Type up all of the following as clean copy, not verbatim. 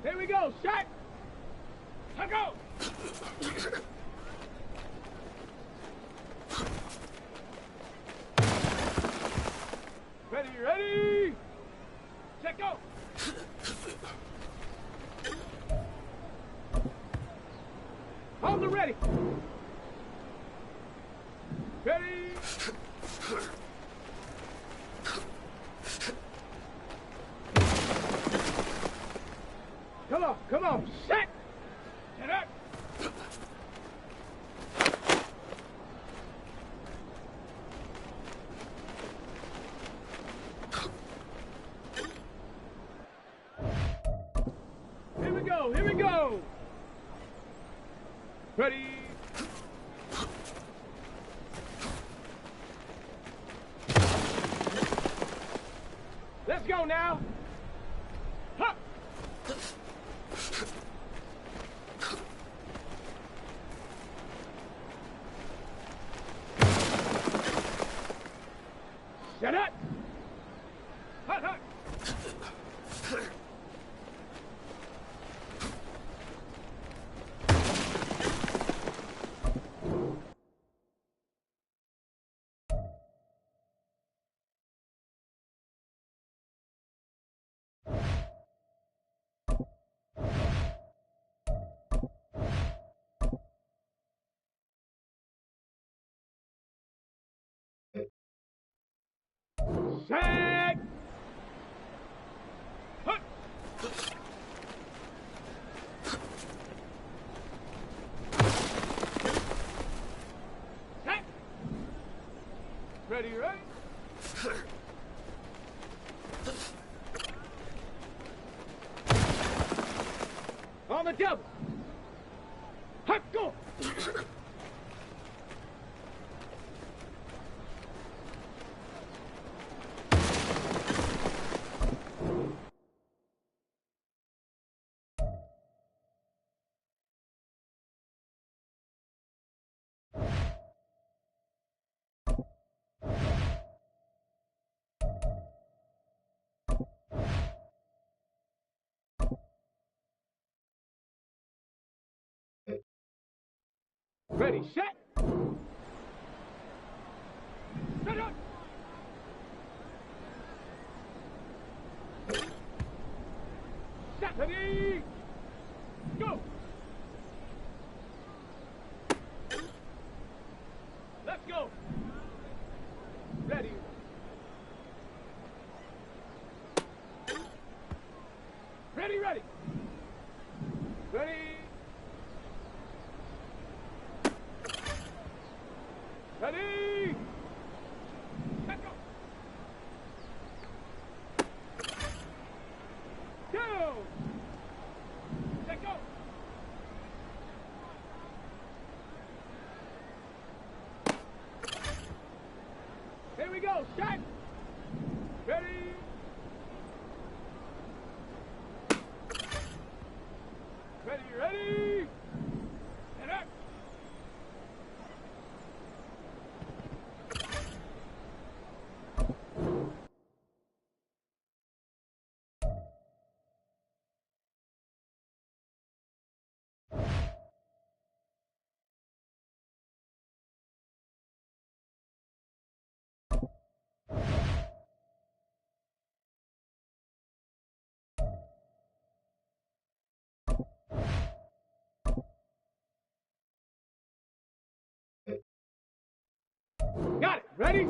Here we go, shot! Let go! Ready, ready! Check go! Hold the ready! Ready! Come on, set! Set up! Here we go! Ready? Let's go now! Huh. Set up! Hut, hut! Set! Hut! Set! Ready, ready? On the double! Hut, go! Ready, set! Set up! Set! Ready! Go! Let's go! Ready! Ready, ready! Ready! Ready! Let go! Go! Let go! Here we go, shot! Ready! Ready, ready! Set up! Got it! Ready?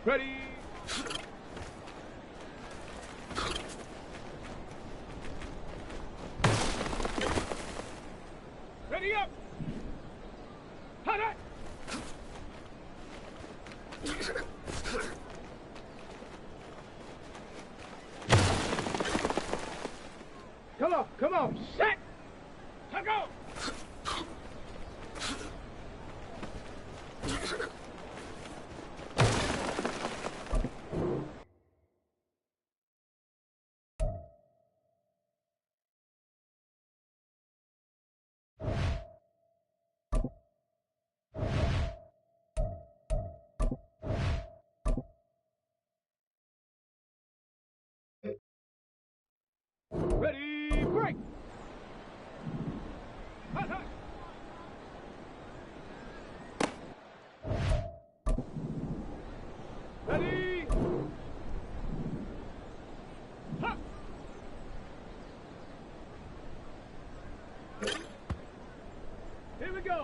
Ready? Ready up! Hot, hot! Come on, set! To go!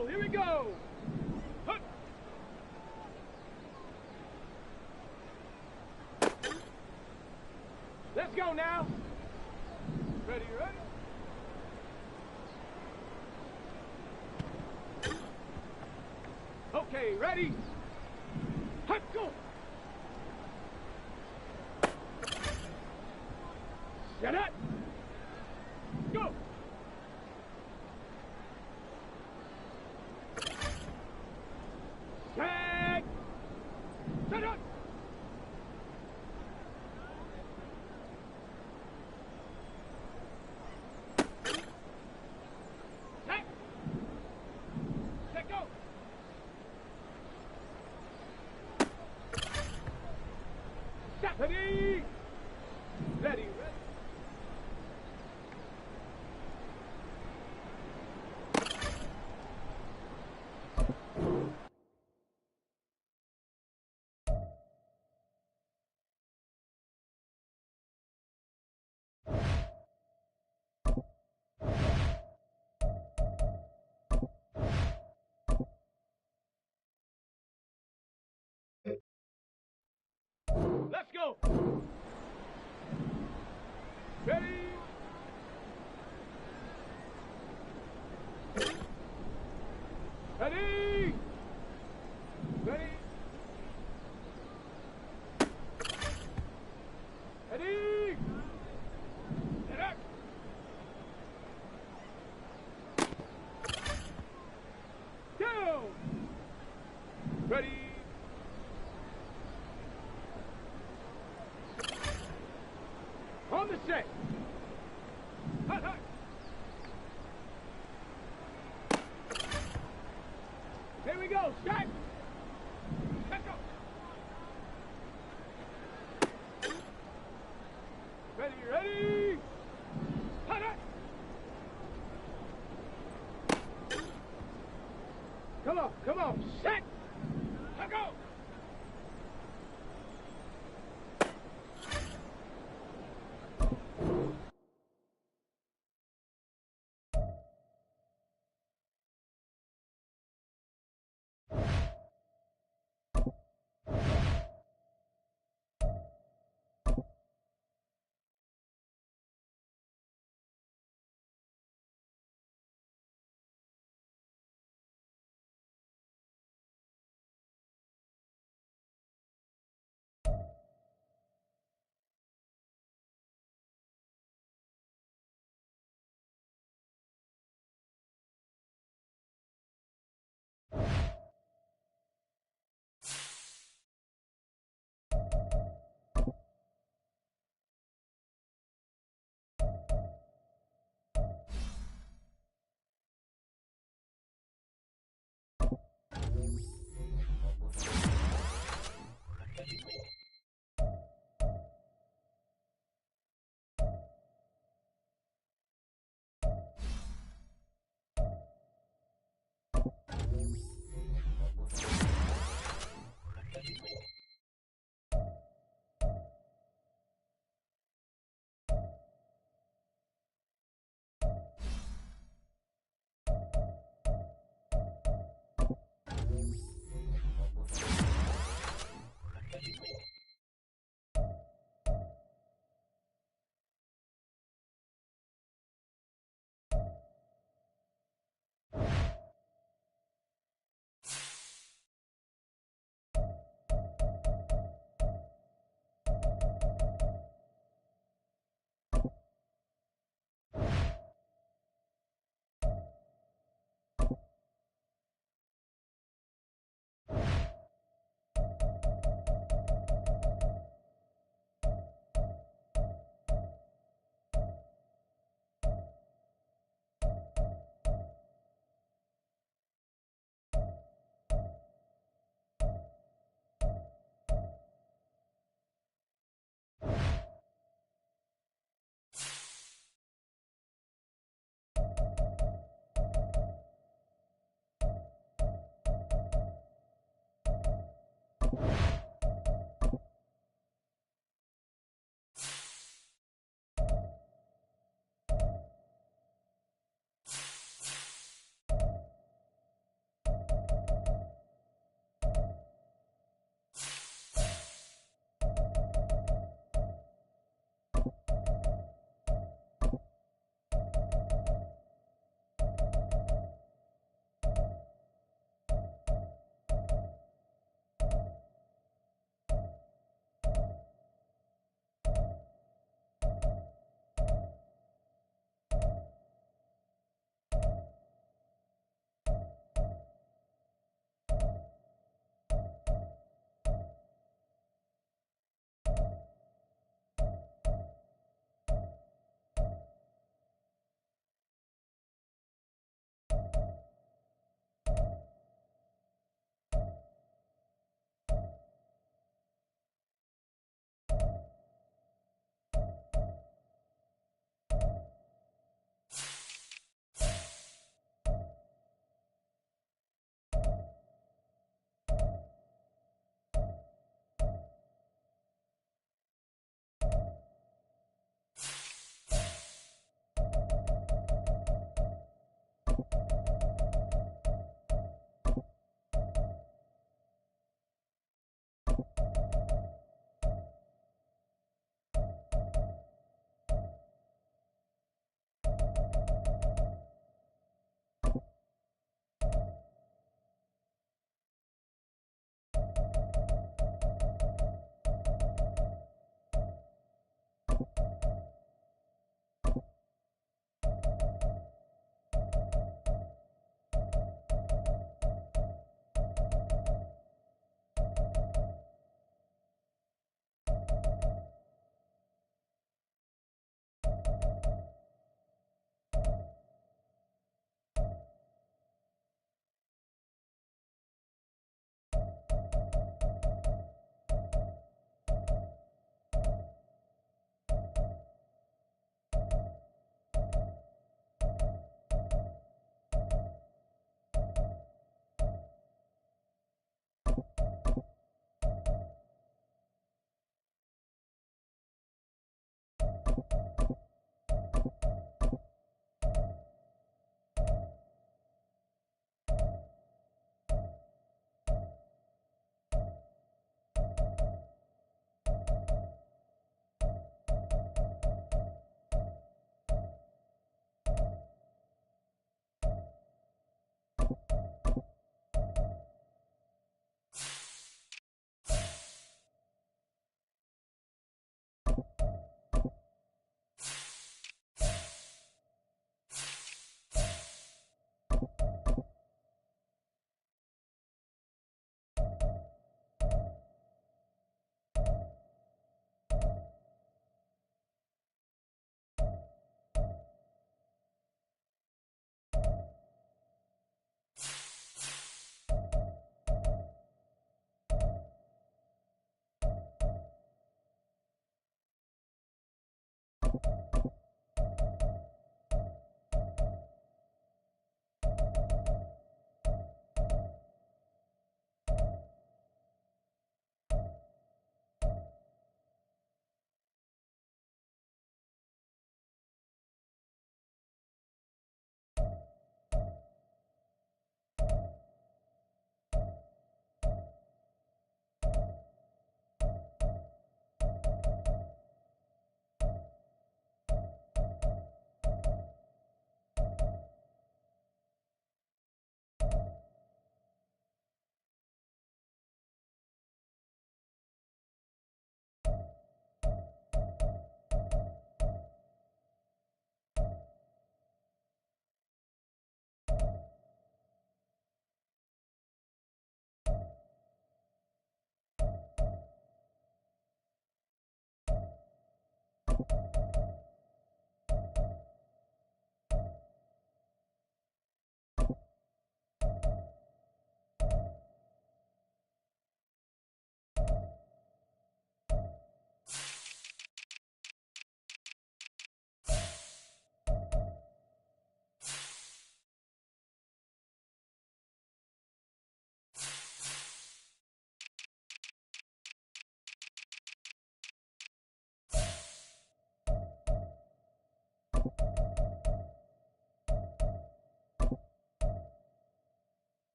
go. Here we go. Hup. Let's go now. Ready, ready? Okay, ready? Hup, go. Set up. Go. Set. Set up. Set. Set, go. Set. Ready. Ready, ready. Let's go. Ready. Ready. Ready. Ready. Set up. Down. Ready. On the set. Hut, hut. Here we go. Shot. Let's go. Ready, ready. Hut, hut. Come on. Set. Let go.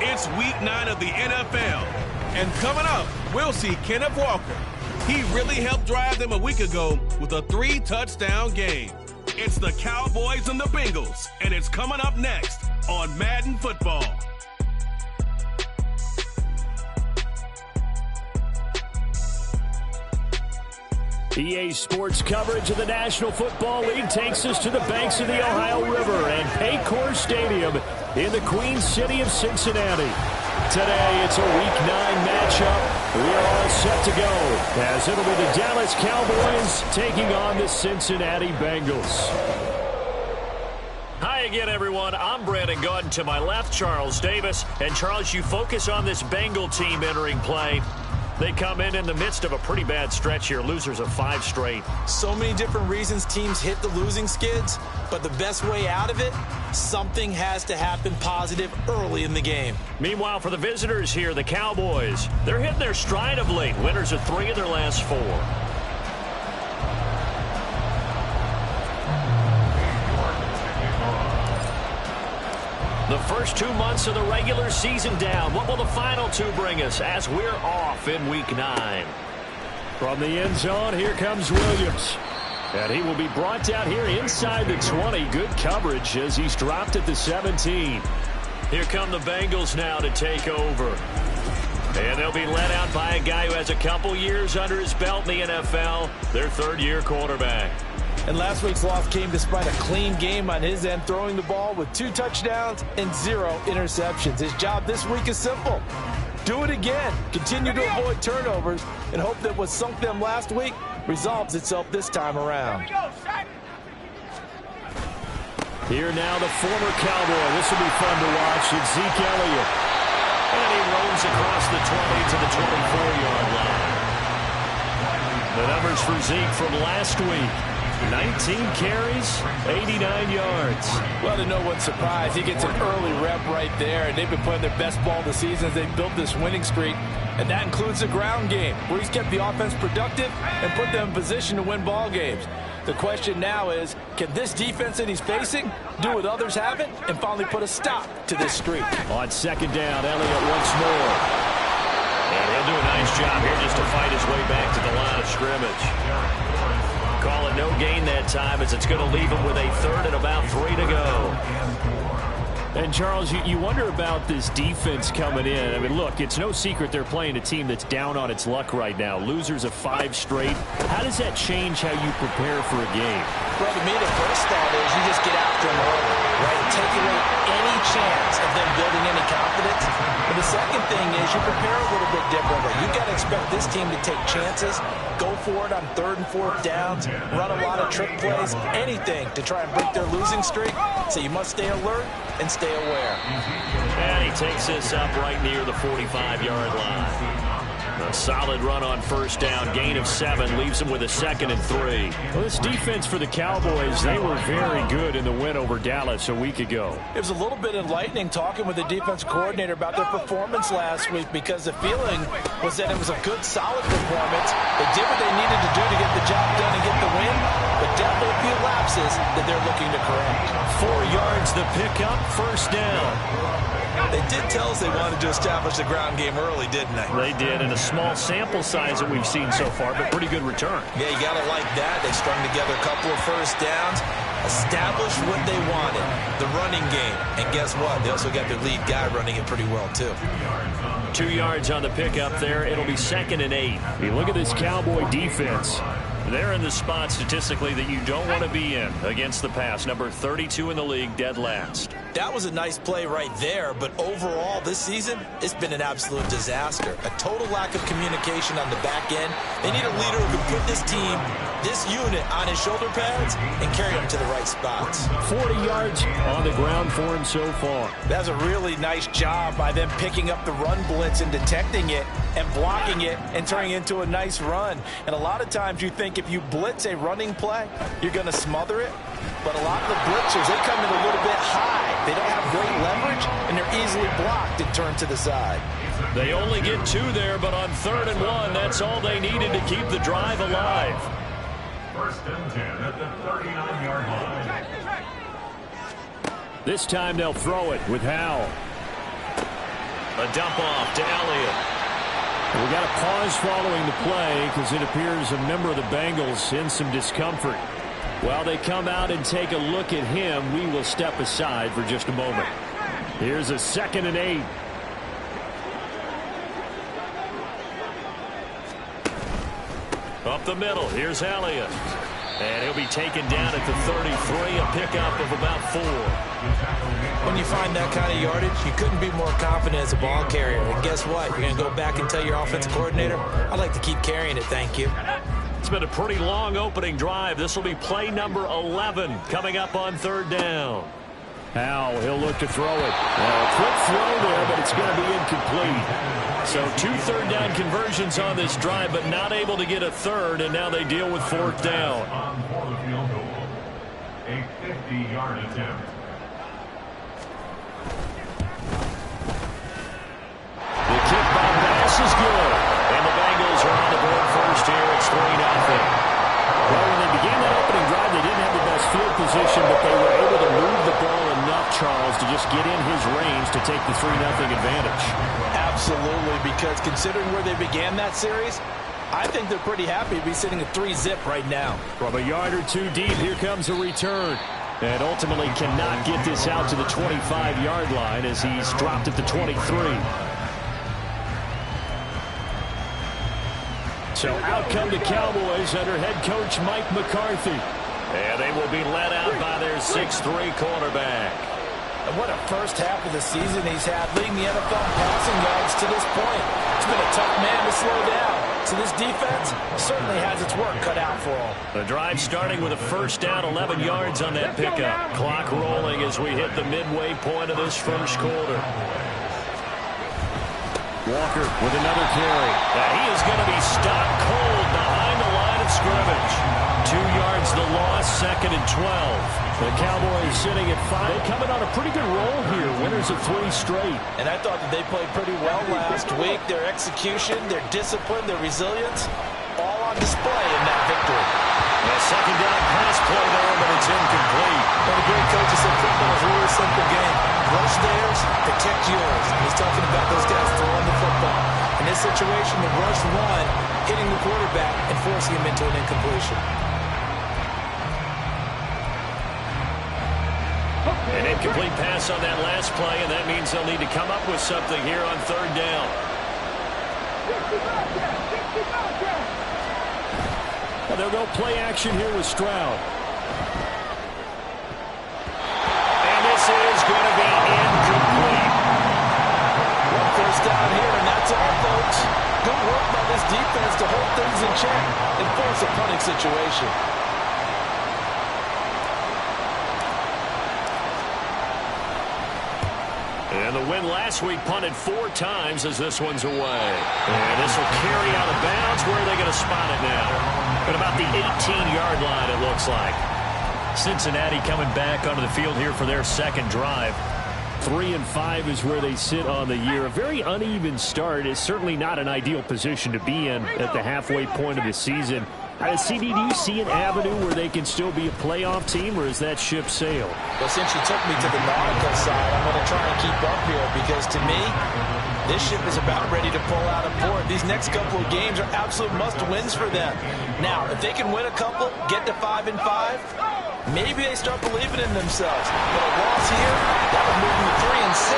It's week 9 of the NFL. And coming up, we'll see Kenneth Walker. He really helped drive them a week ago with a 3-touchdown game. It's the Cowboys and the Bengals, and it's coming up next on Madden Football. EA Sports coverage of the National Football League takes us to the banks of the Ohio River and Paycor Stadium in the Queen City of Cincinnati. Today, it's a Week 9 matchup. We are all set to go, as it'll be the Dallas Cowboys taking on the Cincinnati Bengals. Hi again, everyone. I'm Brandon Gunn. To my left, Charles Davis. And, Charles, you focus on this Bengal team entering play. They come in the midst of a pretty bad stretch here, losers of 5 straight. So many different reasons teams hit the losing skids, but the best way out of it, something has to happen positive early in the game. Meanwhile, for the visitors here, the Cowboys, they're hitting their stride of late. Winners of 3 of their last 4. The first 2 months of the regular season down. What will the final 2 bring us as we're off in Week 9? From the end zone, here comes Williams. And he will be brought down here inside the 20. Good coverage as he's dropped at the 17. Here come the Bengals now to take over. And they'll be led out by a guy who has a couple years under his belt in the NFL, their third-year quarterback. And last week's loss came despite a clean game on his end, throwing the ball with 2 touchdowns and 0 interceptions. His job this week is simple. Do it again. Continue to avoid turnovers and hope that what sunk them last week resolves itself this time around. Here now the former Cowboy. This will be fun to watch. It's Zeke Elliott. And he rolls across the 20 to the 24-yard line. The numbers for Zeke from last week. 19 carries, 89 yards. Well, to no one's surprise, he gets an early rep right there, and they've been playing their best ball this season as they built this winning streak. And that includes the ground game, where he's kept the offense productive and put them in position to win ball games. The question now is, can this defense that he's facing do what others haven't and finally put a stop to this streak? On second down, Elliott once more. And he'll do a nice job here just to fight his way back to the line of scrimmage. Call it no gain that time as it's going to leave him with a third and about 3 to go. And, Charles, you wonder about this defense coming in. I mean, look, it's no secret they're playing a team that's down on its luck right now. Losers of 5 straight. How does that change how you prepare for a game? Well, to me, the first thought is you just get after them early, right? Take away any chance of them building any confidence. And the second thing is you prepare a little bit differently. You got to expect this team to take chances, go for it on 3rd and 4th downs, run a lot of trick plays, anything to try and break their losing streak. So you must stay alert and stay aware. And he takes this up right near the 45-yard line. A solid run on first down, gain of 7, leaves him with a 2nd and 3. Well, this defense for the Cowboys, they were very good in the win over Dallas a week ago. It was a little bit enlightening talking with the defense coordinator about their performance last week because the feeling was that it was a good, solid performance. They did what they needed to do to get the job done and get the win, but definitely a few lapses that they're looking to correct. 4 yards the pickup, first down. They did tell us they wanted to establish the ground game early, didn't they? They did, and a small sample size that we've seen so far, but pretty good return. Yeah, you got to like that. They strung together a couple of first downs, established what they wanted, the running game. And guess what? They also got their lead guy running it pretty well, too. 2 yards on the pickup there. It'll be 2nd and 8. You look at this Cowboy defense. They're in the spot statistically that you don't want to be in against the pass. Number 32 in the league, dead last. That was a nice play right there, but overall this season, it's been an absolute disaster. A total lack of communication on the back end. They need a leader who can put this team, this unit, on his shoulder pads and carry them to the right spots. 40 yards on the ground for him so far. That's a really nice job by them picking up the run blitz and detecting it and blocking it and turning it into a nice run. And a lot of times you think if you blitz a running play, you're going to smother it. But a lot of the blitzers, they come in a little bit high. They don't have great leverage, and they're easily blocked and turned to the side. They only get 2 there, but on 3rd and 1, that's all they needed to keep the drive alive. 1st and 10 at the 39-yard line. This time they'll throw it with Howell. A dump off to Elliott. We got a pause following the play because it appears a member of the Bengals in some discomfort. While they come out and take a look at him, we will step aside for just a moment. Here's a 2nd and 8. Up the middle, here's Elliott. And he'll be taken down at the 33, a pickup of about 4. When you find that kind of yardage, you couldn't be more confident as a ball carrier. And guess what? You're going to go back and tell your offensive coordinator, I'd like to keep carrying it, thank you. It's been a pretty long opening drive. This will be play number 11 coming up on 3rd down. Howell, he'll look to throw it. A quick throw there, but it's going to be incomplete. So 2 3rd down conversions on this drive, but not able to get a 3rd, and now they deal with 4th down. For the field goal, a 50-yard attempt. The kick by Bass is good, and the Bengals are on the board first here. It's 3-0. Well, when they began that opening drive, they didn't have the best field position, but they were able to move the ball enough, Charles, to just get in his take the 3-0 advantage. Absolutely, because considering where they began that series, I think they're pretty happy to be sitting at 3-zip right now. From a yard or two deep, here comes a return. And ultimately cannot get this out to the 25-yard line as he's dropped at the 23. So out come the Cowboys under head coach Mike McCarthy. And they will be led out by their 6'3 quarterback. And what a first half of the season he's had, leading the NFL in passing yards to this point. It's been a tough man to slow down. So this defense certainly has its work cut out for him. The drive starting with a first down, 11 yards on that pickup. Clock rolling as we hit the midway point of this first quarter. Walker with another carry. Now he is going to be stopped cold behind the line of scrimmage. 2 yards the loss, 2nd and 12. The Cowboys sitting at 5. They're coming on a pretty good roll here. Winners of 3 straight. And I thought that they played pretty well last week. Their execution, their discipline, their resilience, all on display in that victory. A second down pass play there, but it's incomplete. One of the great coaches said football is a really simple game. Rush theirs, protect yours. And he's talking about those guys throwing the football. In this situation, the rush one, hitting the quarterback and forcing him into an incompletion. An incomplete pass on that last play, and that means they'll need to come up with something here on 3rd down. And they'll go play action here with Stroud. And this is going to be incomplete. One first down here, and that's all, folks. Good work by this defense to hold things in check and force a punting situation. And the win last week punted 4 times as this one's away. And this will carry out of bounds. Where are they going to spot it now? At about the 18-yard line, it looks like. Cincinnati coming back onto the field here for their 2nd drive. 3-5 is where they sit on the year. A very uneven start is certainly not an ideal position to be in at the halfway point of the season. CD, do you see an avenue where they can still be a playoff team, or is that ship sailed? Well, since you took me to the nautical side, I'm going to try and keep up here because, to me, this ship is about ready to pull out of port. These next couple of games are absolute must-wins for them. Now, if they can win a couple, get to 5-5, maybe they start believing in themselves. But a loss here, that would move them to 3-6.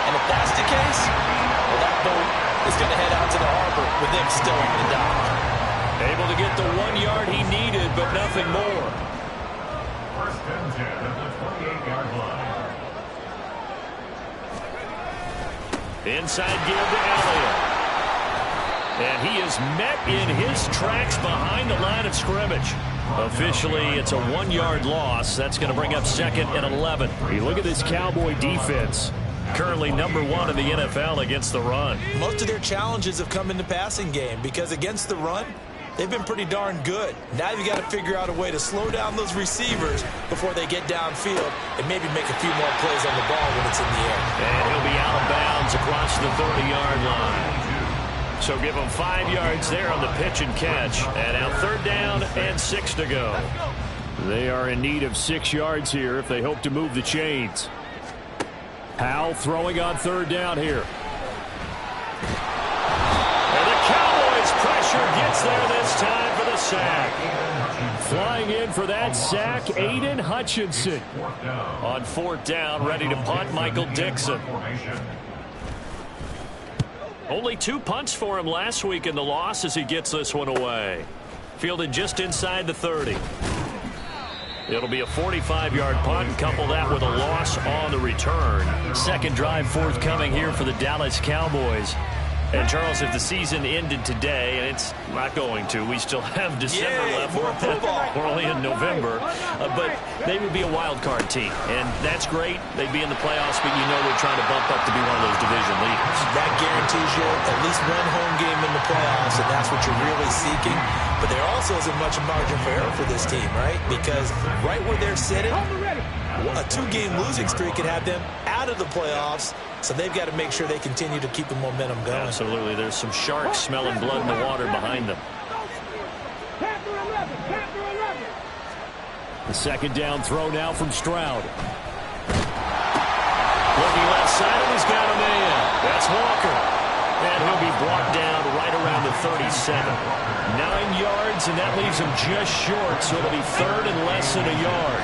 And if that's the case, well, that boat is going to head out to the harbor with them still on the dock. Able to get the 1 yard he needed, but nothing more. First and 10 at the 28-yard line. Inside give to Elliott. And he is met in his tracks behind the line of scrimmage. Officially, it's a 1-yard loss. That's going to bring up 2nd and 11. You look at this Cowboy defense. Currently #1 in the NFL against the run. Most of their challenges have come in the passing game because against the run, they've been pretty darn good. Now you've got to figure out a way to slow down those receivers before they get downfield and maybe make a few more plays on the ball when it's in the air. And he'll be out of bounds across the 30-yard line. So give them 5 yards there on the pitch and catch. And now 3rd down and 6 to go. They are in need of 6 yards here if they hope to move the chains. Howell throwing on 3rd down here. And the Cowboys pressure gets there this time for the sack. Flying in for that sack, Aiden Hutchinson. On 4th down, ready to punt, Michael Dixon. Only 2 punts for him last week in the loss as he gets this one away. Fielded just inside the 30. It'll be a 45-yard punt. Couple that with a loss on the return. 2nd drive forthcoming here for the Dallas Cowboys. And, Charles, if the season ended today, and it's not going to, we still have December left. We're only in November. But they would be a wild card team. And that's great. They'd be in the playoffs, but you know they're trying to bump up to be one of those division leaders. That guarantees you at least one home game in the playoffs, and that's what you're really seeking. But there also isn't much margin for error for this team, right? Because right where they're sitting, a 2-game losing streak could have them out of the playoffs. So they've got to make sure they continue to keep the momentum going. Absolutely. There's some sharks smelling blood in the water behind them. The 2nd down throw now from Stroud. Looking left side, and he's got a man. That's Walker. And he'll be brought down right around the 37. 9 yards, and that leaves him just short, so it'll be third and less than a yard.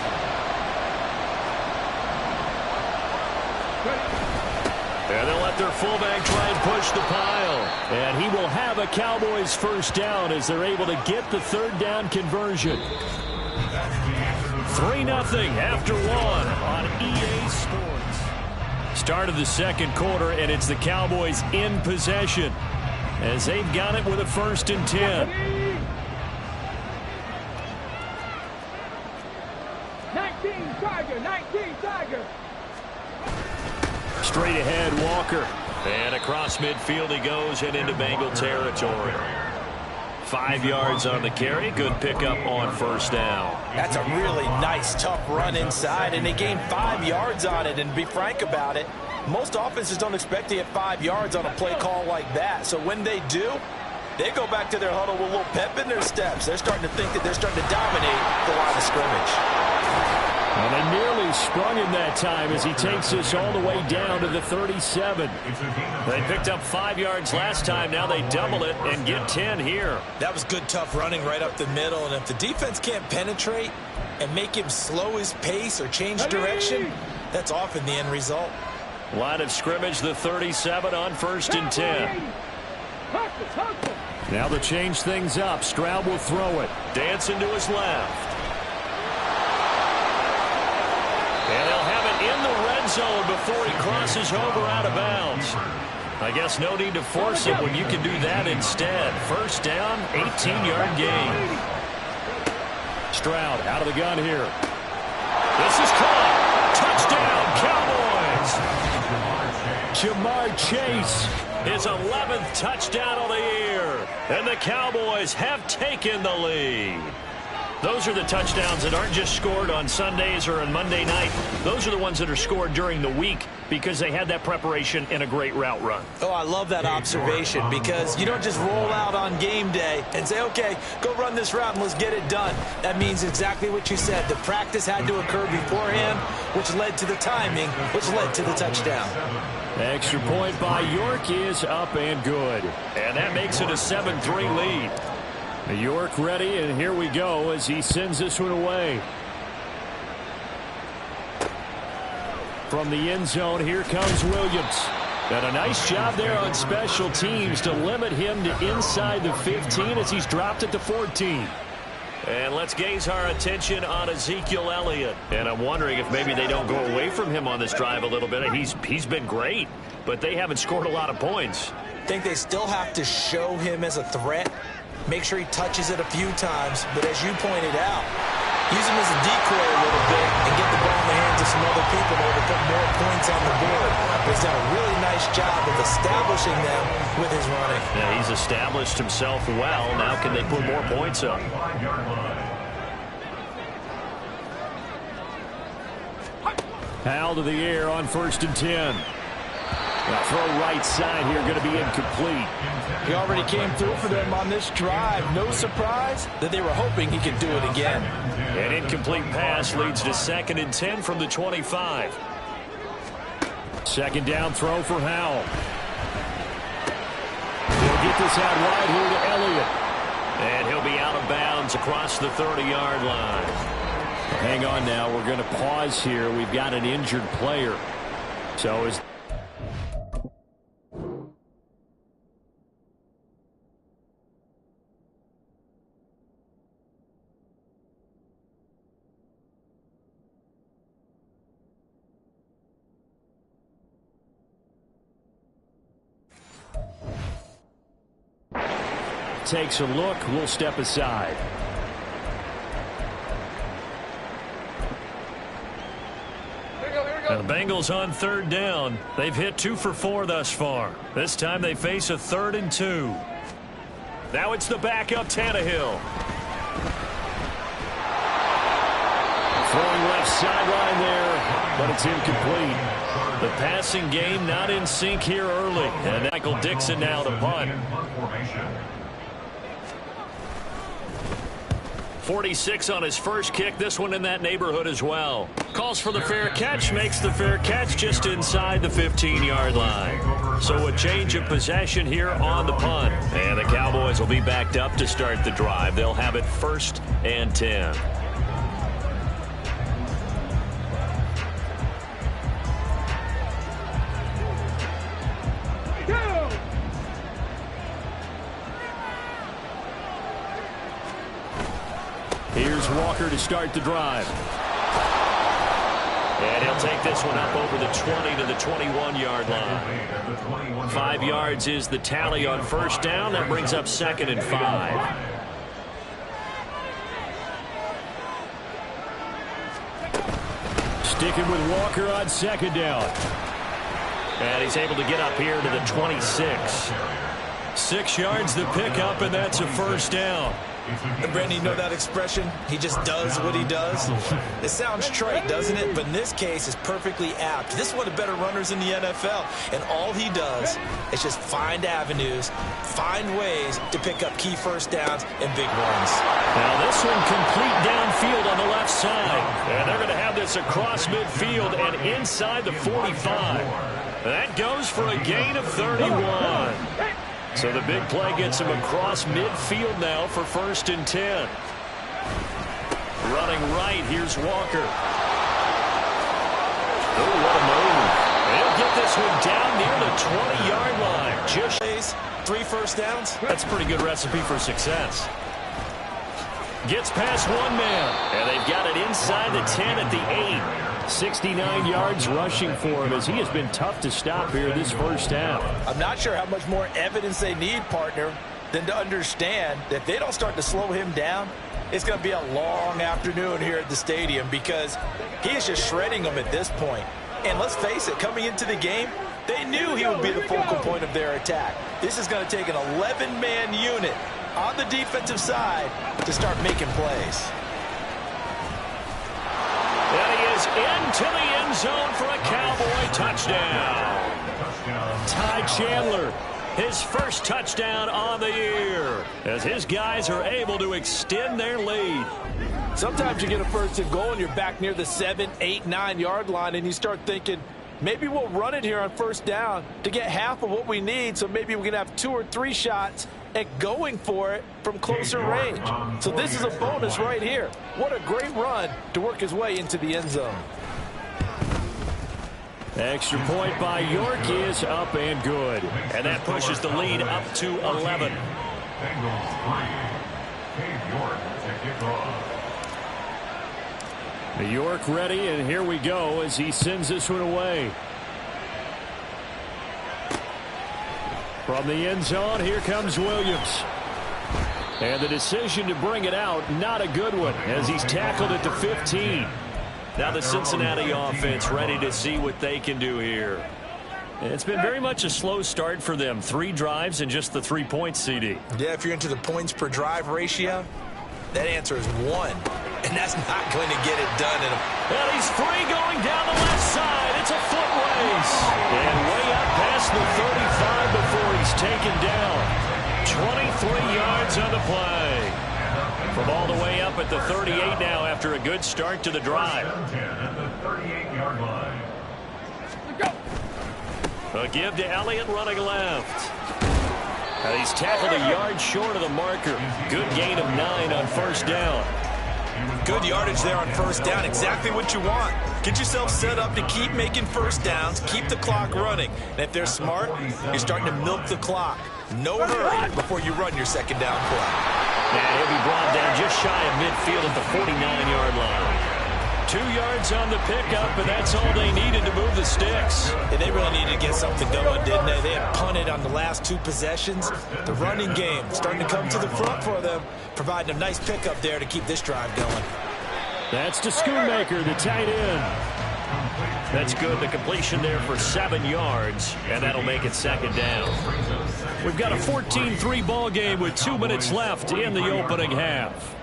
And they'll let their fullback try and push the pile. And he will have a Cowboys first down as they're able to get the third down conversion. 3-0 after one on EA Sports. Start of the second quarter, and it's the Cowboys in possession as they've got it with a 1st and 10. 19 Tiger. Straight ahead, Walker. And across midfield he goes and into Bengal territory. 5 yards on the carry. Good pickup on first down. That's a really nice, tough run inside, and they gained 5 yards on it. And to be frank about it, most offenses don't expect to get 5 yards on a play call like that. So when they do, they go back to their huddle with a little pep in their steps. They're starting to think that they're starting to dominate the line of scrimmage. And they nearly sprung him that time as he takes us all the way down to the 37. They picked up 5 yards last time. Now they double it and get 10 here. That was good, tough running right up the middle. And if the defense can't penetrate and make him slow his pace or change direction, that's often the end result. Line of scrimmage, the 37 on 1st and 10. Now to change things up, Stroud will throw it. Dancing to his left. And they'll have it in the red zone before he crosses over out of bounds. I guess no need to force it when you can do that instead. First down, 18-yard gain. Stroud out of the gun here. This is caught. Touchdown, Cowboys. Jamar Chase. His 11th touchdown of the year. And the Cowboys have taken the lead. Those are the touchdowns that aren't just scored on Sundays or on Monday night. Those are the ones that are scored during the week because they had that preparation and a great route run. Oh, I love that observation because you don't just roll out on game day and say, okay, go run this route and let's get it done. That means exactly what you said. The practice had to occur beforehand, which led to the timing, which led to the touchdown. Extra point by York is up and good. And that makes it a 7-3 lead. York ready, and here we go as he sends this one away. From the end zone, here comes Williams. And a nice job there on special teams to limit him to inside the 15 as he's dropped at the 14. And let's gaze our attention on Ezekiel Elliott. And I'm wondering if maybe they don't go away from him on this drive a little bit. He's been great, but they haven't scored a lot of points. I think they still have to show him as a threat. Make sure he touches it a few times, but as you pointed out, use him as a decoy a little bit and get the ball in the hands of some other people in order to put more points on the board. But he's done a really nice job of establishing them with his running. Yeah, he's established himself well. Now can they put more points up? Howell to the air on 1st and 10. Now throw right side here, going to be incomplete. He already came through for them on this drive. No surprise that they were hoping he could do it again. An incomplete pass leads to 2nd and 10 from the 25. Second down throw for Howell. He'll get this out wide here to Elliott. And he'll be out of bounds across the 30-yard line. Hang on now. We're going to pause here. We've got an injured player. So is takes a look. We'll step aside. The Bengals on 3rd down. They've hit 2 for 4 thus far. This time they face a 3rd and 2. Now it's the backup Tannehill. Throwing left sideline there, but it's incomplete. The passing game not in sync here early. And Michael Dixon now to punt. 46 on his first kick. This one in that neighborhood as well. Calls for the fair catch, makes the fair catch just inside the 15-yard line. So a change of possession here on the punt. And the Cowboys will be backed up to start the drive. They'll have it 1st and 10. Here's Walker to start the drive. And he'll take this one up over the 20 to the 21-yard line. 5 yards is the tally on 1st down. That brings up 2nd and 5. Sticking with Walker on 2nd down. And he's able to get up here to the 26. 6 yards the pickup, and that's a 1st down. Brandon, you know that expression? He just does what he does. It sounds trite, doesn't it? But in this case, it's perfectly apt. This is one of the better runners in the NFL. And all he does is just find avenues, find ways to pick up key 1st downs and big runs. Now this one complete downfield on the left side. And they're going to have this across midfield and inside the 45. That goes for a gain of 31. So the big play gets him across midfield now for 1st and 10. Running right, here's Walker. Oh, what a move. He'll get this one down near the 20-yard line. Just 3 1st downs. That's a pretty good recipe for success. Gets past one man. And they've got it inside the 10 at the 8. 69 yards rushing for him as he has been tough to stop here this 1st half. I'm not sure how much more evidence they need, partner, than to understand that if they don't start to slow him down, it's going to be a long afternoon here at the stadium because he is just shredding them at this point. And let's face it, coming into the game, they knew he would be the focal point of their attack. This is going to take an 11-man unit on the defensive side to start making plays. And he is into the end zone for a Cowboy touchdown. Ty Chandler, his 1st touchdown on the year, as his guys are able to extend their lead. Sometimes you get a 1st and goal and you're back near the 7, 8, 9-yard line and you start thinking, maybe we'll run it here on 1st down to get half of what we need, so maybe we can have 2 or 3 shots at going for it from closer range. So this is a bonus right here. What a great run to work his way into the end zone. Extra point by York is up and good. And that pushes the lead up to 11. Bengals 3. York to kick off. York ready, and here we go as he sends this one away. From the end zone, here comes Williams. And the decision to bring it out, not a good one, as he's tackled at the 15. Now the Cincinnati offense ready to see what they can do here. It's been very much a slow start for them. 3 drives and just the 3 points, CD. Yeah, if you're into the points per drive ratio, that answer is 1. And that's not going to get it done. And he's free going down the left side. It's a foot race. And way up past the 35 before he's taken down. 23 yards on the play. From all the way up at the 38 now after a good start to the drive. At the 38-yard line. A give to Elliott running left. And he's tackled a yard short of the marker. Good gain of 9 on 1st down. Good yardage there on 1st down. Exactly what you want. Get yourself set up to keep making 1st downs, keep the clock running. And if they're smart, you're starting to milk the clock. No hurry before you run your 2nd down play. And he'll be brought down just shy of midfield at the 49-yard line. 2 yards on the pickup, and that's all they needed to move the sticks. And they really needed to get something going, didn't they? They had punted on the last 2 possessions. The running game starting to come to the front for them, providing a nice pickup there to keep this drive going. That's to Schoonmaker, the tight end. That's good. The completion there for 7 yards, and that'll make it 2nd down. We've got a 14-3 ball game with 2 minutes left in the opening half.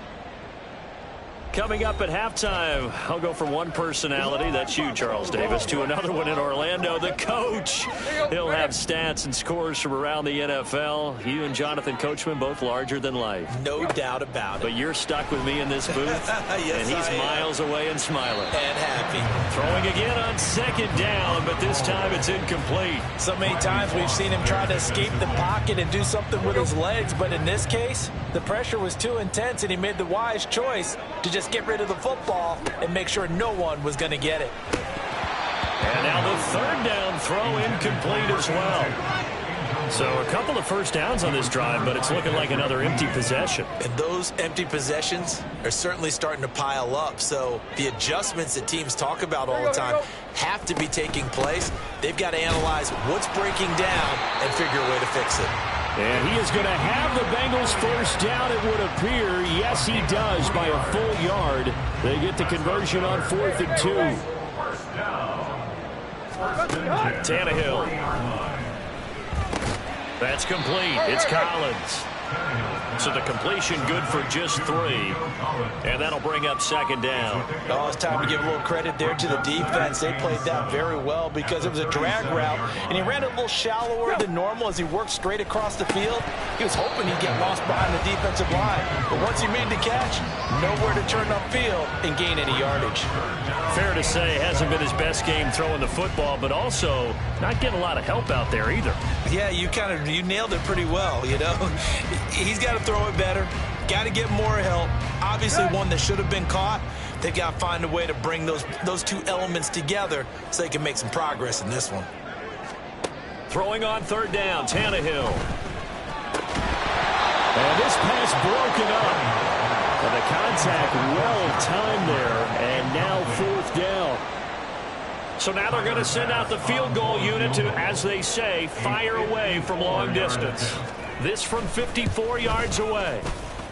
Coming up at halftime, I'll go from one personality, that's you, Charles Davis, to another one in Orlando, the coach. He'll have stats and scores from around the NFL. You and Jonathan Coachman, both larger than life. No doubt about it. But you're stuck with me in this booth, yes, and he's miles away and smiling. And happy. Throwing again on second down, but this time it's incomplete. So many times we've seen him try to escape the pocket and do something with his legs, but in this case, the pressure was too intense, and he made the wise choice to just get rid of the football and make sure no one was going to get it. And now the third down throw incomplete as well. So a couple of first downs on this drive, but it's looking like another empty possession. And those empty possessions are certainly starting to pile up. So the adjustments that teams talk about all the time have to be taking place. They've got to analyze what's breaking down and figure a way to fix it. And he is going to have the Bengals first down, it would appear. Yes, he does, by a full yard. They get the conversion on 4th and 2. Tannehill. That's complete. It's Collins. So the completion good for just 3. And that'll bring up second down. Oh, it's time to give a little credit there to the defense. They played that very well because it was a drag route, and he ran it a little shallower than normal as he worked straight across the field. He was hoping he'd get lost behind the defensive line. But once he made the catch, nowhere to turn upfield and gain any yardage. Fair to say, hasn't been his best game throwing the football, but also not getting a lot of help out there either. Yeah, you nailed it pretty well, you know. He's got to throw it better. Got to get more help. Obviously one that should have been caught. They've got to find a way to bring those two elements together so they can make some progress in this one. Throwing on third down, Tannehill. And this pass broken up. And the contact well timed there. And now 4th down. So now they're going to send out the field goal unit to, as they say, fire away from long distance. This from 54 yards away.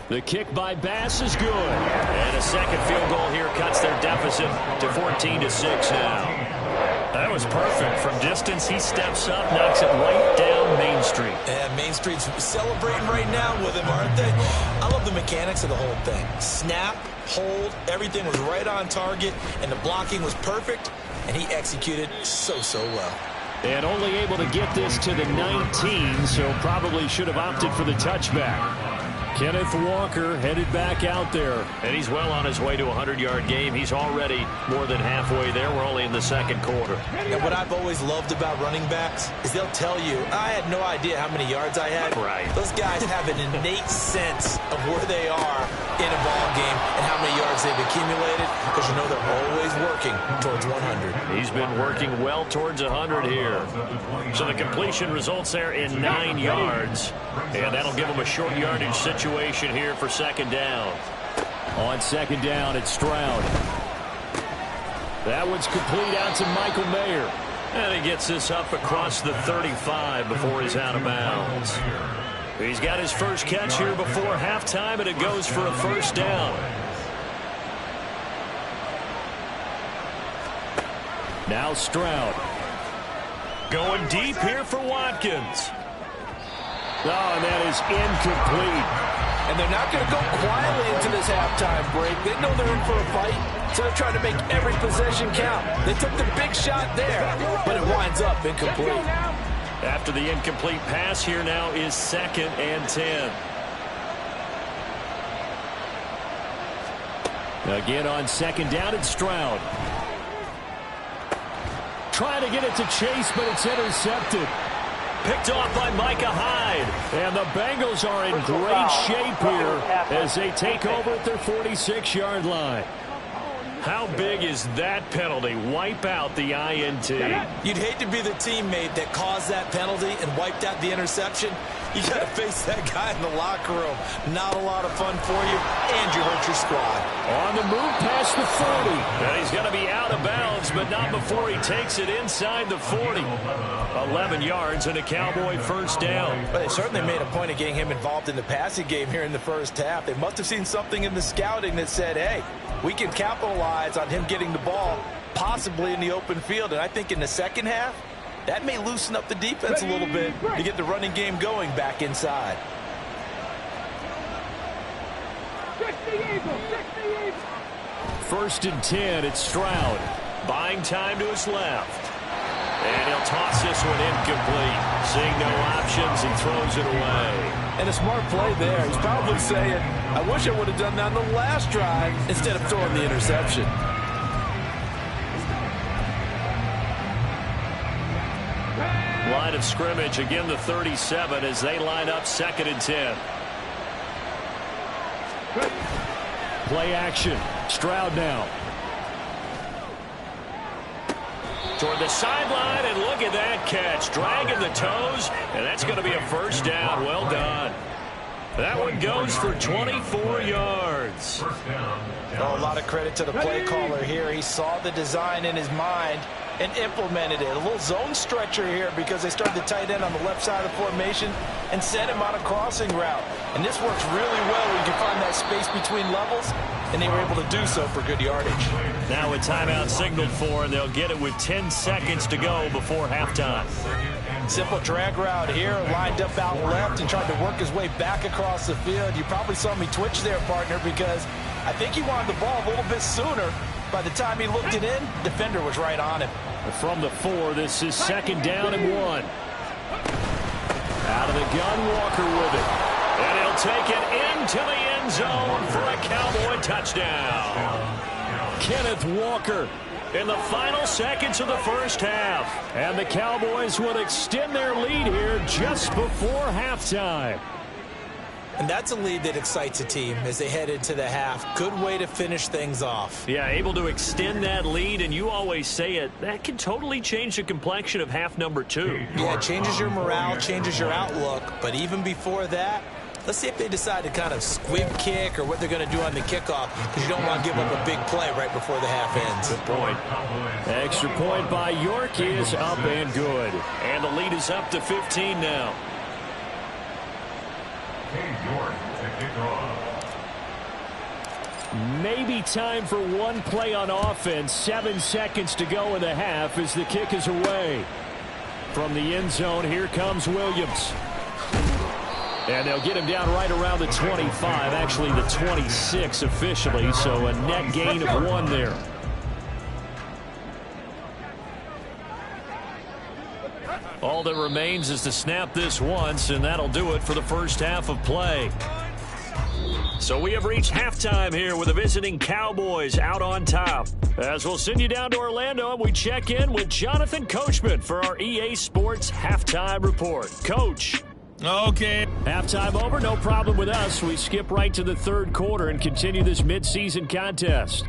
The kick by Bass is good. And a second field goal here cuts their deficit to 14-6 now. That was perfect. From distance, he steps up, knocks it right down Main Street. And Main Street's celebrating right now with him, aren't they? I love the mechanics of the whole thing. Snap, hold, everything was right on target, and the blocking was perfect, and he executed so well. And only able to get this to the 19, so probably should have opted for the touchback. Kenneth Walker headed back out there. And he's well on his way to a 100-yard game. He's already more than halfway there. We're only in the second quarter. And what I've always loved about running backs is they'll tell you, I had no idea how many yards I had. Right. Those guys have an innate sense of where they are in a ball game and how many yards they've accumulated, because you know they're always working towards 100. He's been working well towards 100 here. So the completion results there in 9 yards. And that'll give him a short yardage situation here for second down. On second down, it's Stroud. That one's complete out to Michael Mayer. And he gets this up across the 35 before he's out of bounds. He's got his first catch here before halftime, and it goes for a first down. Now Stroud. Going deep here for Watkins. Oh, and that is incomplete. And they're not going to go quietly into this halftime break. They know they're in for a fight, so they're trying to make every possession count. They took the big shot there, but it winds up incomplete. After the incomplete pass, here now is 2nd and 10. Again on second down, it's Stroud. Trying to get it to Chase, but it's intercepted. Picked off by Micah Hyde. And the Bengals are in great shape here as they take over at their 46-yard line. How big is that penalty? Wipe out the INT. You'd hate to be the teammate that caused that penalty and wiped out the interception. You got to face that guy in the locker room. Not a lot of fun for you, and you hurt your squad. On the move past the 40. And he's going to be out of bounds, but not before he takes it inside the 40. 11 yards and a Cowboy first down. But they certainly made a point of getting him involved in the passing game here in the first half. They must have seen something in the scouting that said, hey, we can capitalize on him getting the ball, possibly in the open field. And I think in the second half, that may loosen up the defense a little bit to get the running game going back inside. 1st and 10, it's Stroud. Buying time to his left. And he'll toss this one incomplete. Seeing no options, he throws it away. And a smart play there. He's probably saying, I wish I would have done that on the last drive instead of throwing the interception. Line of scrimmage, again the 37 as they line up 2nd and 10. Play action. Stroud now. Toward the sideline, and look at that catch. Dragging the toes, and that's going to be a 1st down. Well done. That one goes for 24 yards. Oh, a lot of credit to the play caller here. He saw the design in his mind and implemented it. A little zone stretcher here because they started the tight end on the left side of the formation and sent him on a crossing route. And this works really well when you can find that space between levels, and they were able to do so for good yardage. Now a timeout signaled for, and they'll get it with 10 seconds to go before halftime. Simple drag route here, lined up out left and tried to work his way back across the field. You probably saw me twitch there, partner, because I think he wanted the ball a little bit sooner. By the time he looked it in, defender was right on him. From the 4, this is 2nd down and 1. Out of the gun, Walker with it. And he'll take it into the end zone for a Cowboy touchdown. Kenneth Walker in the final seconds of the 1st half. And the Cowboys will extend their lead here just before halftime. And that's a lead that excites a team as they head into the half. Good way to finish things off. Yeah, able to extend that lead, and you always say it, that can totally change the complexion of half number 2. Yeah, it changes your morale, changes your outlook. But even before that, let's see if they decide to kind of squib kick or what they're going to do on the kickoff, because you don't want to give up a big play right before the half ends. Good point. Extra point by York is up and good. And the lead is up to 15 now. Maybe time for one play on offense. 7 seconds to go in the half as the kick is away. From the end zone, here comes Williams. And they'll get him down right around the 25, actually the 26 officially, so a net gain of 1 there. All that remains is to snap this once, and that'll do it for the 1st half of play. So we have reached halftime here with the visiting Cowboys out on top. As we'll send you down to Orlando, and we check in with Jonathan Coachman for our EA Sports Halftime Report. Coach. Okay. Halftime over, no problem with us. We skip right to the 3rd quarter and continue this midseason contest.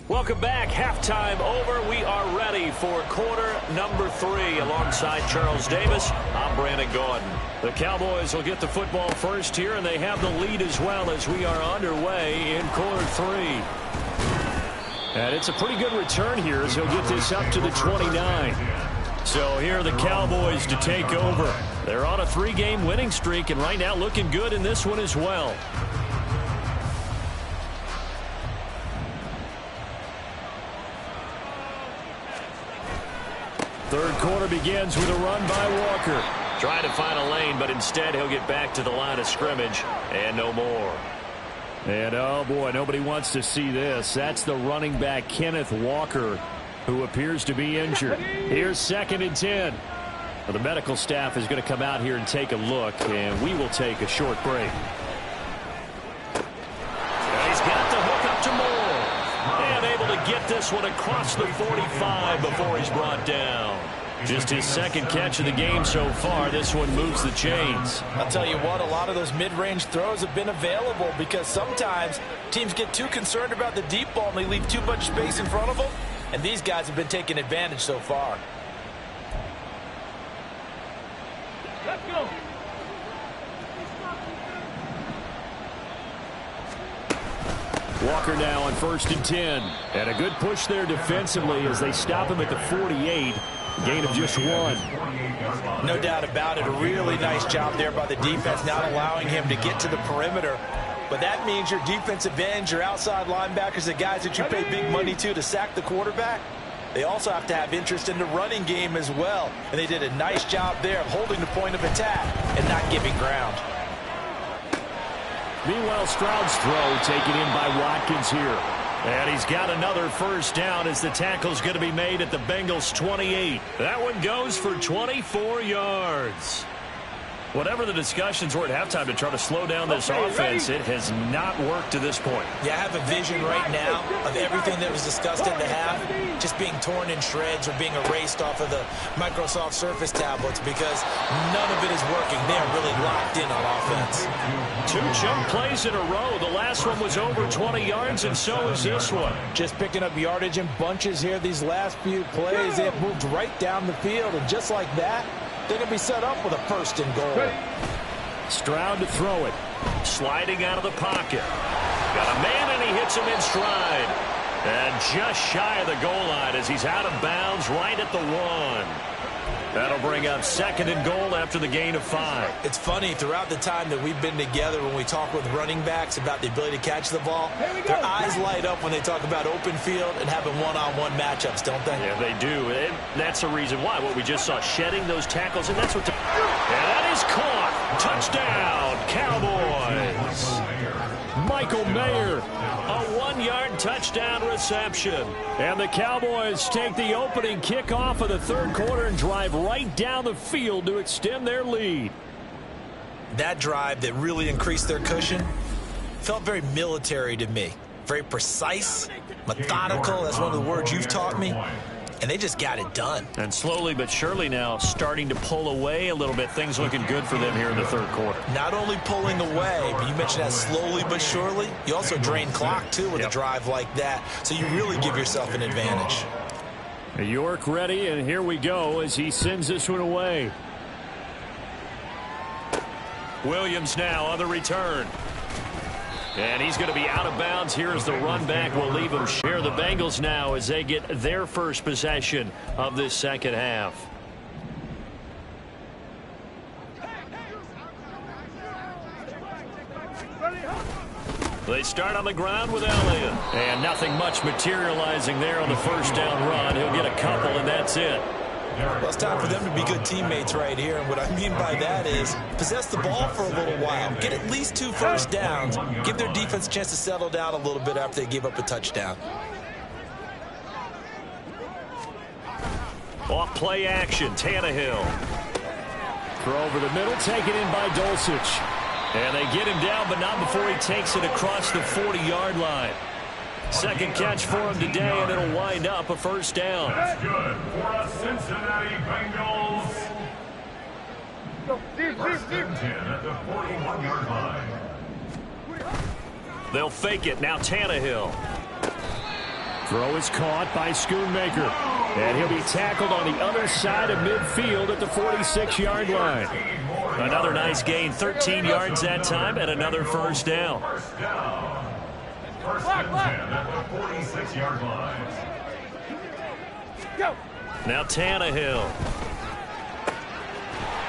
Welcome back. Halftime over. We are ready for quarter number 3. Alongside Charles Davis, I'm Brandon Gordon. The Cowboys will get the football first here, and they have the lead as well as we are underway in quarter 3. And it's a pretty good return here as he'll get this up to the 29. So here are the Cowboys to take over. They're on a 3-game winning streak, and right now looking good in this one as well. Third quarter begins with a run by Walker. Trying to find a lane, but instead he'll get back to the line of scrimmage and no more. And, oh, boy, nobody wants to see this. That's the running back, Kenneth Walker, who appears to be injured. Here's 2nd and 10. Well, the medical staff is going to come out here and take a look, and we will take a short break. And he's got the hook up to Moore. And able to get this one across the 45 before he's brought down. Just his 2nd catch of the game so far. This one moves the chains. I'll tell you what, a lot of those mid-range throws have been available because sometimes teams get too concerned about the deep ball and they leave too much space in front of them. And these guys have been taking advantage so far. Let's go. Walker now on 1st and 10. And a good push there defensively as they stop him at the 48. Gain of just 1. No doubt about it. A really nice job there by the defense, not allowing him to get to the perimeter. But that means your defensive ends, your outside linebackers, the guys that you pay big money to sack the quarterback, they also have to have interest in the running game as well. And they did a nice job there of holding the point of attack and not giving ground. Meanwhile, Stroud's throw taken in by Watkins here. And he's got another first down as the tackle's going to be made at the Bengals 28. That one goes for 24 yards. Whatever the discussions were at halftime to try to slow down this offense, it has not worked to this point. Yeah, I have a vision right now of everything that was discussed at the half just being torn in shreds or being erased off of the Microsoft Surface tablets because none of it is working. They are really locked in on offense. 2 chunk plays in a row. The last one was over 20 yards, and so is this one. Just picking up yardage in bunches here. These last few plays, they have moved right down the field, and just like that, they're going to be set up with a first and goal. Stroud to throw it. Sliding out of the pocket. Got a man, and he hits him in stride. And just shy of the goal line as he's out of bounds right at the 1. That'll bring up 2nd and goal after the gain of 5. It's funny, throughout the time that we've been together, when we talk with running backs about the ability to catch the ball, their eyes light up when they talk about open field and having one-on-one matchups, don't they? Yeah, they do. And that's the reason why. What we just saw, shedding those tackles, and that's what... And that is caught. Touchdown, Cowboys. Michael Mayer. A 1-yard touchdown reception. And the Cowboys take the opening kickoff of the 3rd quarter and drive right down the field to extend their lead. That drive that really increased their cushion felt very military to me. Very precise, methodical. That's one of the words you've taught me. And they just got it done. And slowly but surely now starting to pull away a little bit. Things looking good for them here in the 3rd quarter. Not only pulling away, but you mentioned that slowly but surely. You also drain clock, too, with a drive like that. So you really give yourself an advantage. York ready, and here we go as he sends this one away. Williams now on the return. And he's going to be out of bounds here as the run back will leave him. Share the Bengals now as they get their first possession of this 2nd half. They start on the ground with Elliott. And nothing much materializing there on the first down run. He'll get a couple, and that's it. Well, it's time for them to be good teammates right here. And what I mean by that is possess the ball for a little while. Get at least 2 first downs. Give their defense a chance to settle down a little bit after they give up a touchdown. Off play action, Tannehill. Throw over the middle, taken in by Dulcich. And they get him down, but not before he takes it across the 40-yard line. 2nd catch for him today, and it'll wind up a first down. That's good for a Cincinnati Bengals. First and 10 at the 41-yard line. They'll fake it. Now Tannehill. Throw is caught by Schoonmaker. And he'll be tackled on the other side of midfield at the 46-yard line. Another nice gain, 13 yards that time, and another first down. First and 10 at the 46-yard line. Now Tannehill.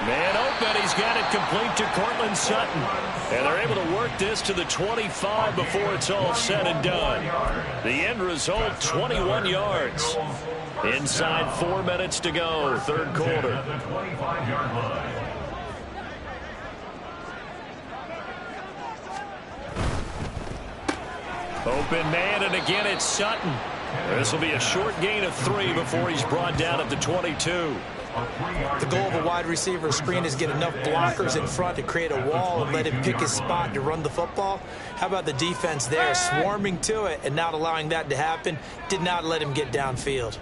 Man open, he's got it complete to Cortland Sutton. And they're able to work this to the 25 before it's all said and done. The end result, 21 yards. Inside 4 minutes to go, 3rd quarter. At the 25-yard line. Open man, and again it's Sutton. This will be a short gain of 3 before he's brought down at the 22. The goal of a wide receiver screen is get enough blockers in front to create a wall and let him pick his spot to run the football. How about the defense there, swarming to it and not allowing that to happen? Did not let him get downfield.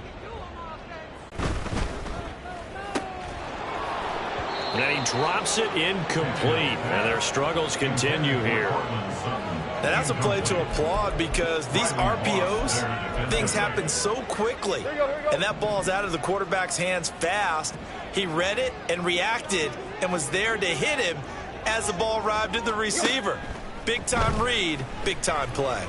And he drops it incomplete. And their struggles continue here. Now that's a play to applaud because these RPOs, things happen so quickly. And that ball's out of the quarterback's hands fast. He read it and reacted and was there to hit him as the ball arrived at the receiver. Big-time read, big-time play.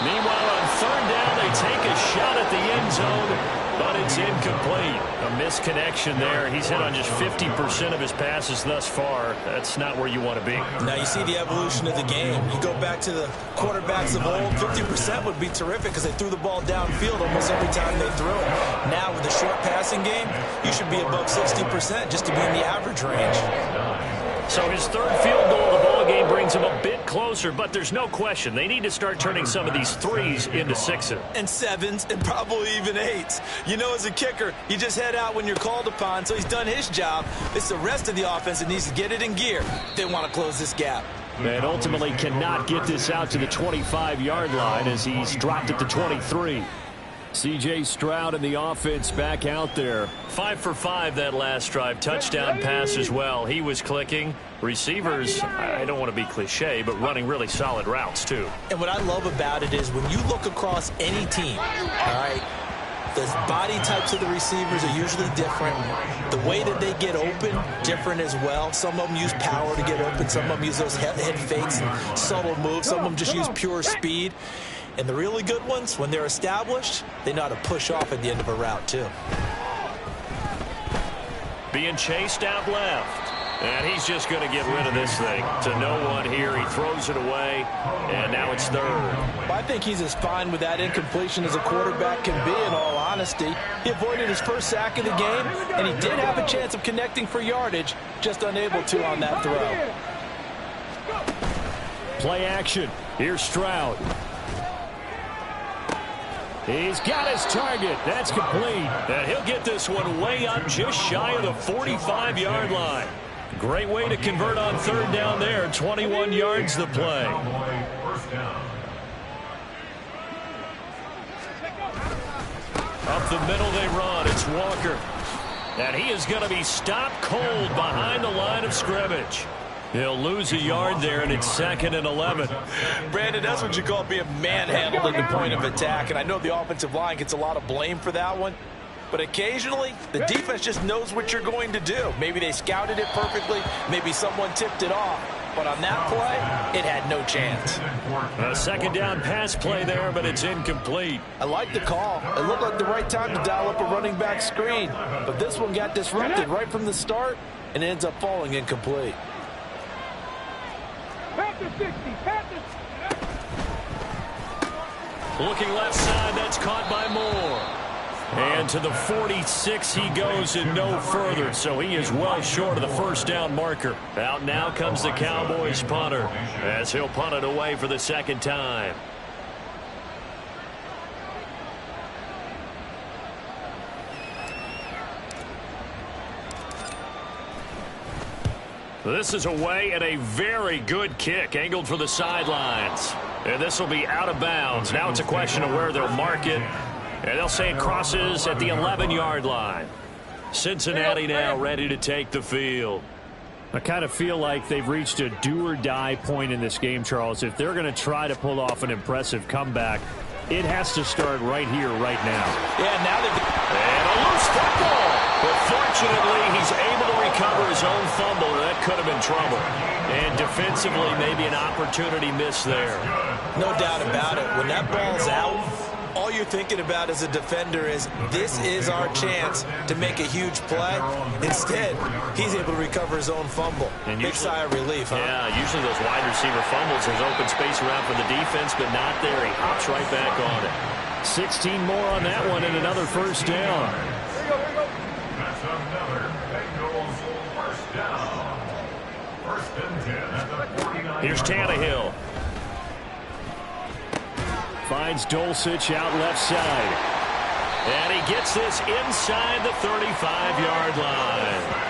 Meanwhile, on 3rd down, they take a shot at the end zone. but it's incomplete. A misconnection there. He's hit on just 50% of his passes thus far. That's not where you want to be. Now you see the evolution of the game. You go back to the quarterbacks of old, 50% would be terrific because they threw the ball downfield almost every time they threw it. Now with the short passing game, you should be above 60% just to be in the average range. So his third field goal of the ball game brings him a bit closer, but there's no question they need to start turning some of these threes into sixes. And sevens and probably even eights. You know, as a kicker, you just head out when you're called upon, so he's done his job. It's the rest of the offense that needs to get it in gear if they want to close this gap. And ultimately cannot get this out to the 25-yard line as he's dropped it to 23. C.J. Stroud and the offense back out there. 5 for 5 that last drive. Touchdown pass as well. He was clicking. Receivers, I don't want to be cliche, but running really solid routes too. And what I love about it is when you look across any team, all right, the body types of the receivers are usually different. The way that they get open, different as well. Some of them use power to get open. Some of them use those head fakes and subtle moves. Some of them just use pure speed. And the really good ones, when they're established, they know how to push off at the end of a route, too. Being chased out left. And he's just going to get rid of this thing. To no one here. He throws it away. And now it's third. Well, I think he's as fine with that incompletion as a quarterback can be, in all honesty. He avoided his first sack of the game, and he did have a chance of connecting for yardage, just unable to on that throw. Play action. Here's Stroud. He's got his target. That's complete. And he'll get this one way up just shy of the 45-yard line. Great way to convert on third down there. 21 yards the play. Up the middle they run. It's Walker. And he is going to be stopped cold behind the line of scrimmage. He'll lose a yard there, and it's 2nd and 11. Brandon, that's what you call being manhandled at the point of attack. And I know the offensive line gets a lot of blame for that one. But occasionally, the defense just knows what you're going to do. Maybe they scouted it perfectly. Maybe someone tipped it off. But on that play, it had no chance. A second down pass play there, but it's incomplete. I like the call. It looked like the right time to dial up a running back screen. But this one got disrupted right from the start and ends up falling incomplete. Looking left side, that's caught by Moore. And to the 46 he goes and no further, so he is well short of the first down marker. Out now comes the Cowboys punter as he'll punt it away for the second time. This is away and a very good kick angled for the sidelines. And this will be out of bounds. Now it's a question of where they'll mark it. And they'll say it crosses at the 11-yard line. Cincinnati now ready to take the field. I kind of feel like they've reached a do-or-die point in this game, Charles. If they're going to try to pull off an impressive comeback, it has to start right here, right now. Yeah, now they've... And a loose football. But fortunately, he's able to recover his own fumble, and that could have been trouble. And defensively, maybe an opportunity missed there. No doubt about it. When that ball's out, all you're thinking about as a defender is this is our chance to make a huge play. Instead, he's able to recover his own fumble. And big sigh of relief, huh? Yeah, usually those wide receiver fumbles, there's open space around for the defense, but not there. He hops right back on it. 16 more on that one and another first down. That's another Bengals first down. 1st and 10 at the 49. Here's Tannehill. Finds Dulcich out left side. And he gets this inside the 35-yard line.